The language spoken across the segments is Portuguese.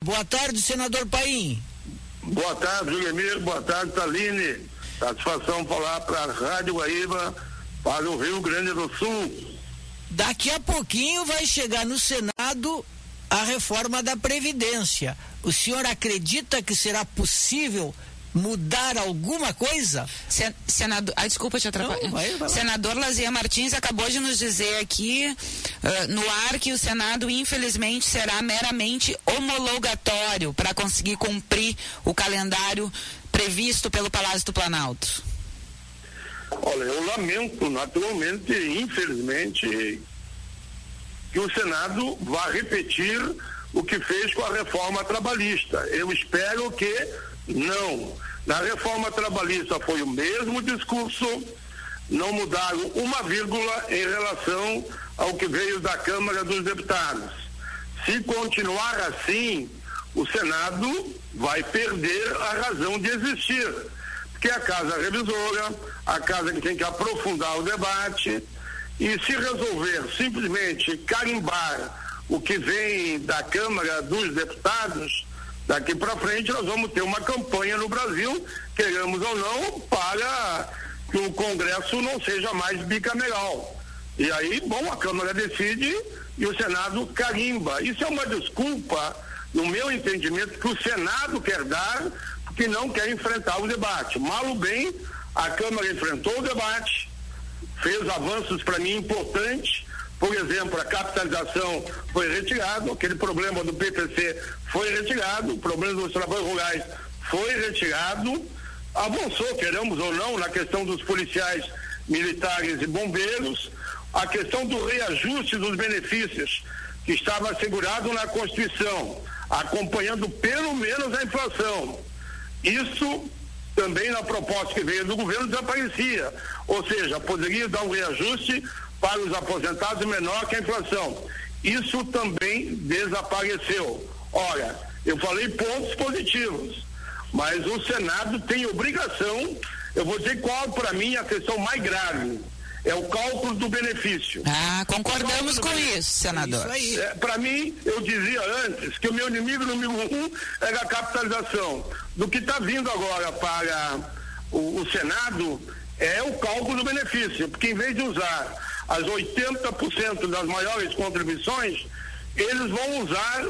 Boa tarde, senador Paim. Boa tarde, Julimir. Boa tarde, Taline. Satisfação falar para a Rádio Guaíba, para o Rio Grande do Sul. Daqui a pouquinho vai chegar no Senado a reforma da Previdência. O senhor acredita que será possível mudar alguma coisa? Senador, desculpa te atrapalhar. Vai. Senador Lazier Martins acabou de nos dizer aqui no ar que o Senado infelizmente será meramente homologatório para conseguir cumprir o calendário previsto pelo Palácio do Planalto. Olha, eu lamento naturalmente, infelizmente, que o Senado vá repetir o que fez com a reforma trabalhista. Eu espero que não. Na reforma trabalhista foi o mesmo discurso, não mudaram uma vírgula em relação ao que veio da Câmara dos Deputados. Se continuar assim, o Senado vai perder a razão de existir, porque é a casa revisora, a casa que tem que aprofundar o debate, e se resolver simplesmente carimbar o que vem da Câmara dos Deputados, daqui para frente nós vamos ter uma campanha no Brasil, queremos ou não, para que o Congresso não seja mais bicameral. E aí, bom, a Câmara decide e o Senado carimba. Isso é uma desculpa, no meu entendimento, que o Senado quer dar, porque não quer enfrentar o debate. Mal ou bem, a Câmara enfrentou o debate, fez avanços para mim importantes. Por exemplo, a capitalização foi retirada, aquele problema do PPC foi retirado, o problema dos trabalhos rurais foi retirado, avançou, queremos ou não, na questão dos policiais militares e bombeiros, a questão do reajuste dos benefícios, que estava assegurado na Constituição, acompanhando pelo menos a inflação. Isso também na proposta que veio do governo desaparecia, ou seja, poderia dar um reajuste para os aposentados menor que a inflação. Isso também desapareceu. Ora, eu falei pontos positivos, mas o Senado tem obrigação, eu vou dizer qual para mim a questão mais grave, é o cálculo do benefício. Concordamos com isso, senador. Para mim, eu dizia antes que o meu inimigo número 1 era a capitalização. Do que está vindo agora para o Senado é o cálculo do benefício, porque em vez de usar as 80% das maiores contribuições, eles vão usar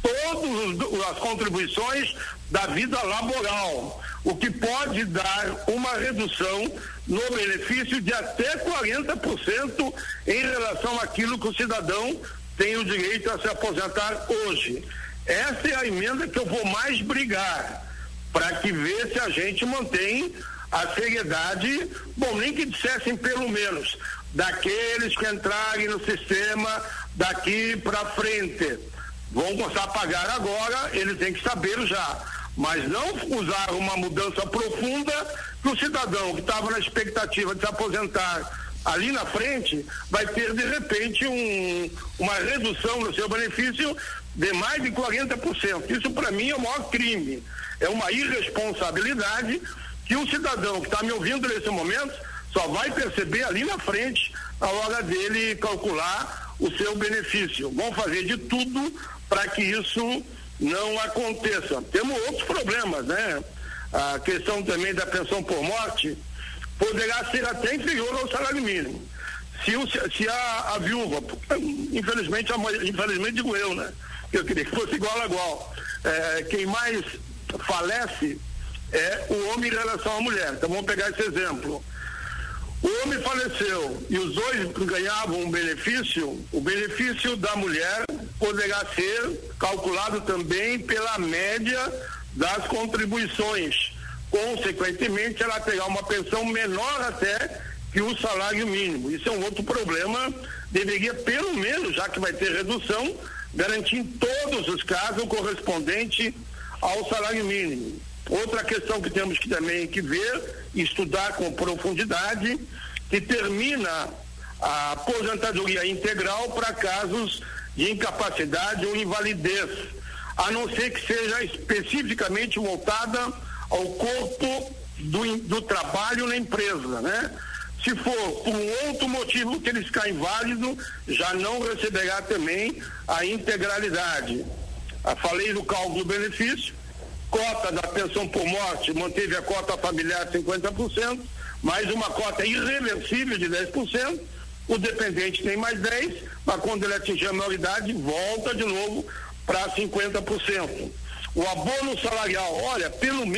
todas as contribuições da vida laboral, o que pode dar uma redução no benefício de até 40% em relação àquilo que o cidadão tem o direito a se aposentar hoje. Essa é a emenda que eu vou mais brigar, para que ver se a gente mantém a seriedade, bom, nem que dissessem pelo menos, daqueles que entrarem no sistema daqui para frente. Vão começar a pagar agora, eles têm que saber já. Mas não usar uma mudança profunda que o cidadão que estava na expectativa de se aposentar ali na frente vai ter de repente uma redução no seu benefício de mais de 40%. Isso para mim é o maior crime. É uma irresponsabilidade que o cidadão que está me ouvindo nesse momento só vai perceber ali na frente a hora dele calcular o seu benefício. Vão fazer de tudo para que isso não aconteça. Temos outros problemas, né? A questão também da pensão por morte poderá ser até inferior ao salário mínimo. Se a viúva, infelizmente digo eu, né? Eu queria que fosse igual a igual. Quem mais falece é o homem em relação à mulher. Então vamos pegar esse exemplo. O homem faleceu e os dois ganhavam um benefício, o benefício da mulher poderá ser calculado também pela média das contribuições. Consequentemente, ela terá uma pensão menor até que o salário mínimo. Isso é um outro problema. Deveria, pelo menos, já que vai ter redução, garantir em todos os casos o correspondente ao salário mínimo. Outra questão que temos que também que ver, estudar com profundidade, que termina a aposentadoria integral para casos de incapacidade ou invalidez, a não ser que seja especificamente voltada ao corpo do trabalho na empresa, né? Se for por um outro motivo que ele ficar inválido, já não receberá também a integralidade. Falei do cálculo do benefício, cota da pensão por morte, manteve a cota familiar de 50%, mais uma cota irreversível de 10%, o dependente tem mais 10%, mas quando ele atingir a maioridade, volta de novo para 50%. O abono salarial, olha,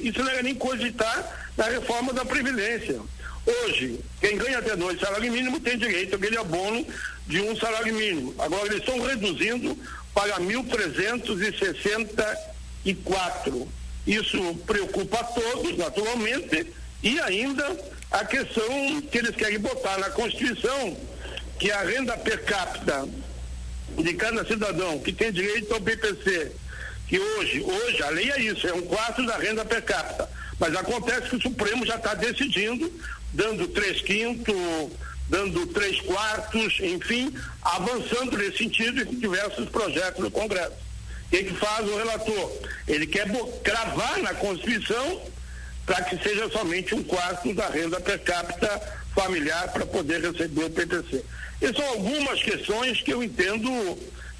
isso não era nem cogitar na reforma da Previdência. Hoje, quem ganha até 2 salários mínimos tem direito àquele abono de 1 salário mínimo. Agora eles estão reduzindo para 1.364. Isso preocupa a todos, naturalmente, e ainda a questão que eles querem botar na Constituição, que a renda per capita de cada cidadão que tem direito ao BPC, que hoje a lei é isso, é 1/4 da renda per capita, mas acontece que o Supremo já está decidindo, dando 3/5, dando 3/4, enfim, avançando nesse sentido em diversos projetos no Congresso. O que faz o relator? Ele quer cravar na Constituição para que seja somente 1/4 da renda per capita familiar para poder receber o PPC. Essas são algumas questões que eu entendo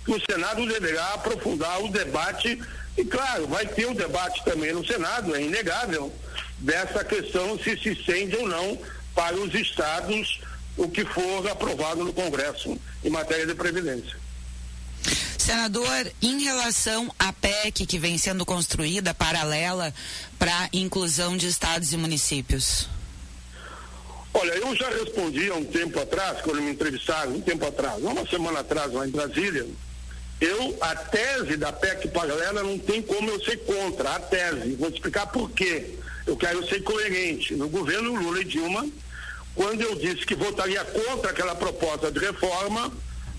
que o Senado deverá aprofundar o debate, e claro, vai ter um debate também no Senado, é inegável, dessa questão se estende ou não para os estados o que for aprovado no Congresso em matéria de Previdência. Senador, em relação à PEC que vem sendo construída paralela para a inclusão de estados e municípios. Olha, eu já respondi há um tempo atrás, quando me entrevistaram, uma semana atrás lá em Brasília, a tese da PEC paralela não tem como eu ser contra, a tese. Vou explicar por quê. Eu quero ser coerente. No governo Lula e Dilma, quando eu disse que votaria contra aquela proposta de reforma,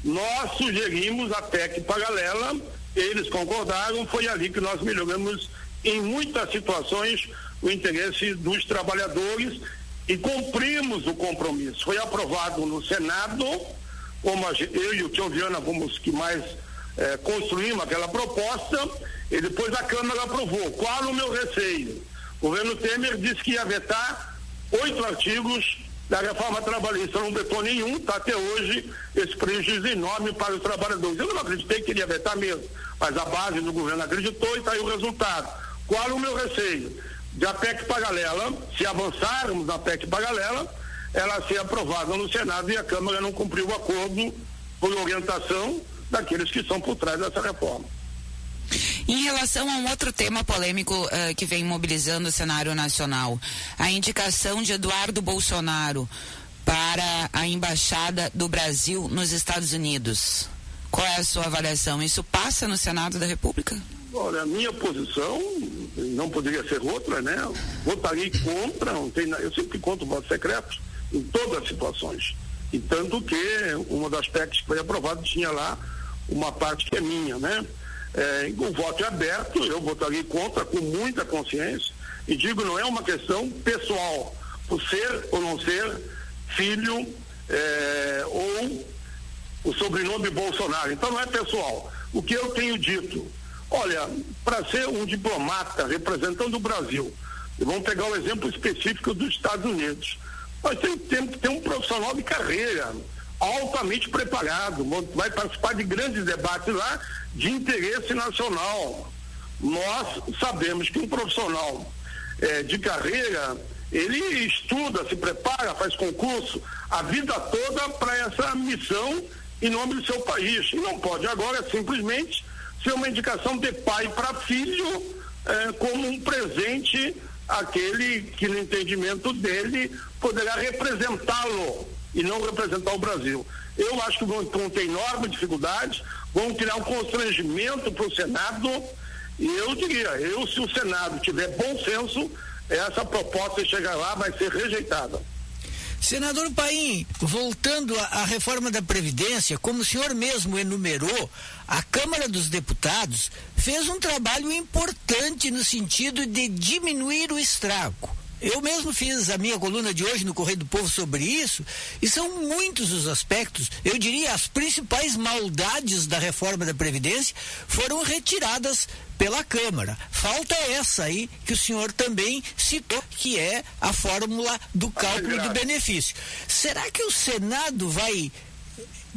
nós sugerimos a PEC paralela, eles concordaram, foi ali que nós melhoramos em muitas situações o interesse dos trabalhadores e cumprimos o compromisso. Foi aprovado no Senado, como eu e o Tio Viana fomos os que mais construímos aquela proposta, e depois a Câmara aprovou. Qual o meu receio? O governo Temer disse que ia vetar 8 artigos da reforma trabalhista, não vetou nenhum, está até hoje esse prejuízo enorme para os trabalhadores. Eu não acreditei que ele ia vetar mesmo, mas a base do governo acreditou e está aí o resultado. Qual o meu receio? De a PEC paralela, se avançarmos na PEC paralela, ela ser aprovada no Senado e a Câmara não cumprir o acordo por orientação daqueles que estão por trás dessa reforma. Em relação a um outro tema polêmico que vem mobilizando o cenário nacional, a indicação de Eduardo Bolsonaro para a Embaixada do Brasil nos Estados Unidos. Qual é a sua avaliação? Isso passa no Senado da República? Olha, a minha posição não poderia ser outra, né? Votarei contra, eu sempre contra o voto secreto em todas as situações. E tanto que uma das PECs que foi aprovada tinha lá uma parte que é minha, né? O voto é aberto, eu votarei contra com muita consciência e digo, não é uma questão pessoal, por ser ou não ser filho ou o sobrenome Bolsonaro, então não é pessoal. O que eu tenho dito, olha, para ser um diplomata representando o Brasil, e vamos pegar o exemplo específico dos Estados Unidos, nós temos que ter um profissional de carreira altamente preparado, vai participar de grandes debates lá de interesse nacional. Nós sabemos que um profissional de carreira, ele estuda, se prepara, faz concurso a vida toda para essa missão em nome do seu país. E não pode agora simplesmente ser uma indicação de pai para filho como um presente àquele que no entendimento dele poderá representá-lo e não representar o Brasil. Eu acho que vão ter enorme dificuldade, vão criar um constrangimento para o Senado, e eu diria, se o Senado tiver bom senso, essa proposta de chegar lá vai ser rejeitada. Senador Paim, voltando à reforma da Previdência, como o senhor mesmo enumerou, a Câmara dos Deputados fez um trabalho importante no sentido de diminuir o estrago. Eu mesmo fiz a minha coluna de hoje no Correio do Povo sobre isso, e são muitos os aspectos, eu diria as principais maldades da reforma da Previdência foram retiradas pela Câmara. Falta essa aí que o senhor também citou, que é a fórmula do cálculo do benefício. Será que o Senado vai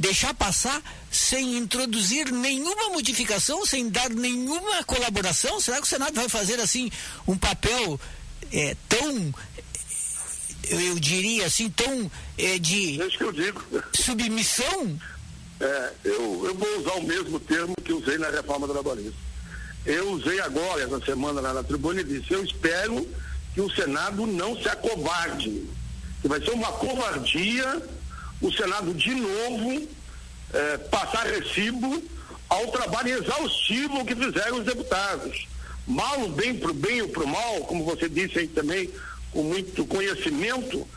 deixar passar sem introduzir nenhuma modificação, sem dar nenhuma colaboração? Será que o Senado vai fazer assim um papel tão, eu diria assim, tão de isso que eu digo. Submissão? Eu vou usar o mesmo termo que usei na reforma trabalhista. Eu usei agora, essa semana lá na tribuna, e disse: eu espero que o Senado não se acovarde, que vai ser uma covardia o Senado de novo passar recibo ao trabalho exaustivo que fizeram os deputados. Mal, bem pro bem ou pro mal, como você disse aí também, com muito conhecimento,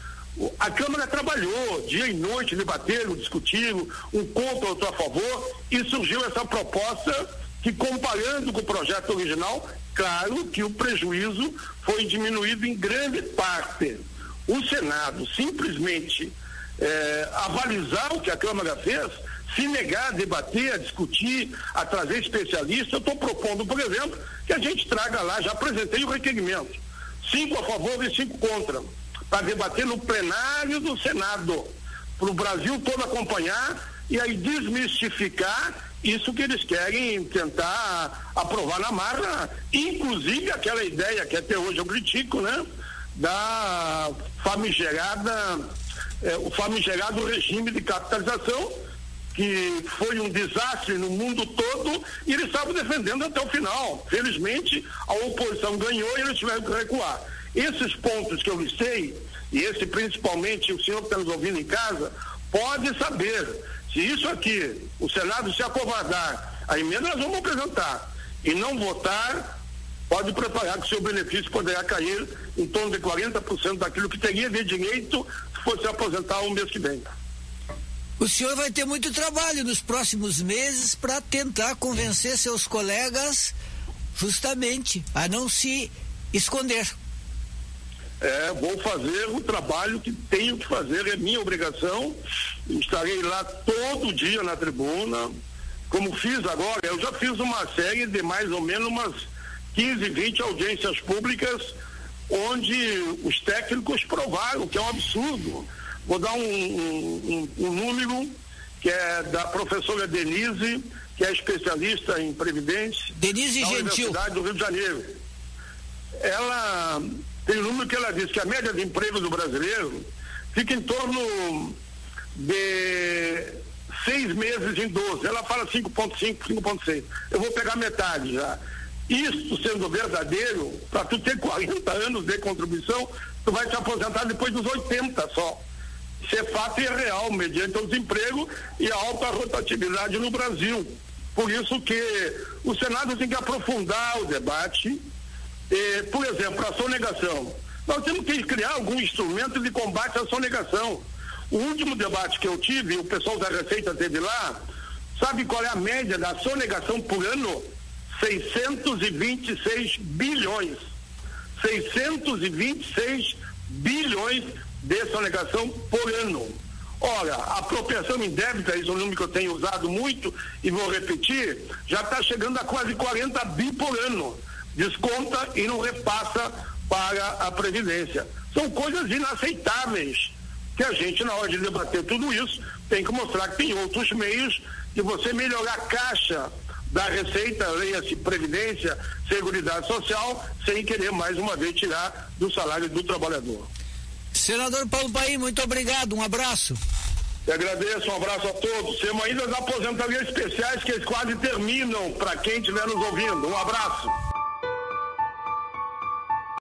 a Câmara trabalhou dia e noite, debateram, discutiram, um contra, outro a favor, e surgiu essa proposta que, comparando com o projeto original, claro que o prejuízo foi diminuído em grande parte. O Senado simplesmente avalizar o que a Câmara fez, se negar a debater, a discutir, a trazer especialistas. Eu estou propondo, por exemplo, que a gente traga lá, já apresentei o requerimento, 5 a favor e 5 contra, para debater no plenário do Senado, para o Brasil todo acompanhar e aí desmistificar isso que eles querem tentar aprovar na marra, inclusive aquela ideia que até hoje eu critico, né, da o famigerado regime de capitalização, que foi um desastre no mundo todo, e eles estavam defendendo até o final. Felizmente, a oposição ganhou e eles tiveram que recuar. Esses pontos que eu listei, e esse principalmente o senhor que está nos ouvindo em casa, pode saber, se isso aqui, o Senado se acovardar, a emenda nós vamos apresentar, e não votar, pode preparar que o seu benefício poderá cair em torno de 40% daquilo que teria de direito se fosse aposentar o mês que vem. O senhor vai ter muito trabalho nos próximos meses para tentar convencer seus colegas justamente a não se esconder. Vou fazer o trabalho que tenho que fazer, é minha obrigação. Estarei lá todo dia na tribuna, como fiz agora. Eu já fiz uma série de mais ou menos umas 15, 20 audiências públicas, onde os técnicos provaram que é um absurdo. Vou dar um número, que é da professora Denise, que é especialista em Previdência. Denise da Gentil. Universidade do Rio de Janeiro. Ela tem um número que ela diz que a média de emprego do brasileiro fica em torno de 6 meses em 12. Ela fala 5,5, 5,6. Eu vou pegar metade já. Isso sendo verdadeiro, para tu ter 40 anos de contribuição, tu vai te aposentar depois dos 80 só. Isso é fato e é real, mediante o desemprego e a alta rotatividade no Brasil. Por isso que o Senado tem que aprofundar o debate. Por exemplo, a sonegação. Nós temos que criar algum instrumento de combate à sonegação. O último debate que eu tive, o pessoal da Receita teve lá, sabe qual é a média da sonegação por ano? 626 bilhões. 626 bilhões de sonegação por ano. Ora, a apropriação indébita, isso é um número que eu tenho usado muito e vou repetir, já está chegando a quase 40 bi por ano. Desconta e não repassa para a Previdência. São coisas inaceitáveis que a gente, na hora de debater tudo isso, tem que mostrar que tem outros meios de você melhorar a caixa da Receita, leia-se Previdência, Seguridade Social, sem querer mais uma vez tirar do salário do trabalhador. Senador Paulo Paim, muito obrigado, um abraço. Eu agradeço, um abraço a todos. Temos ainda as aposentadorias especiais que eles quase terminam, para quem estiver nos ouvindo. Um abraço.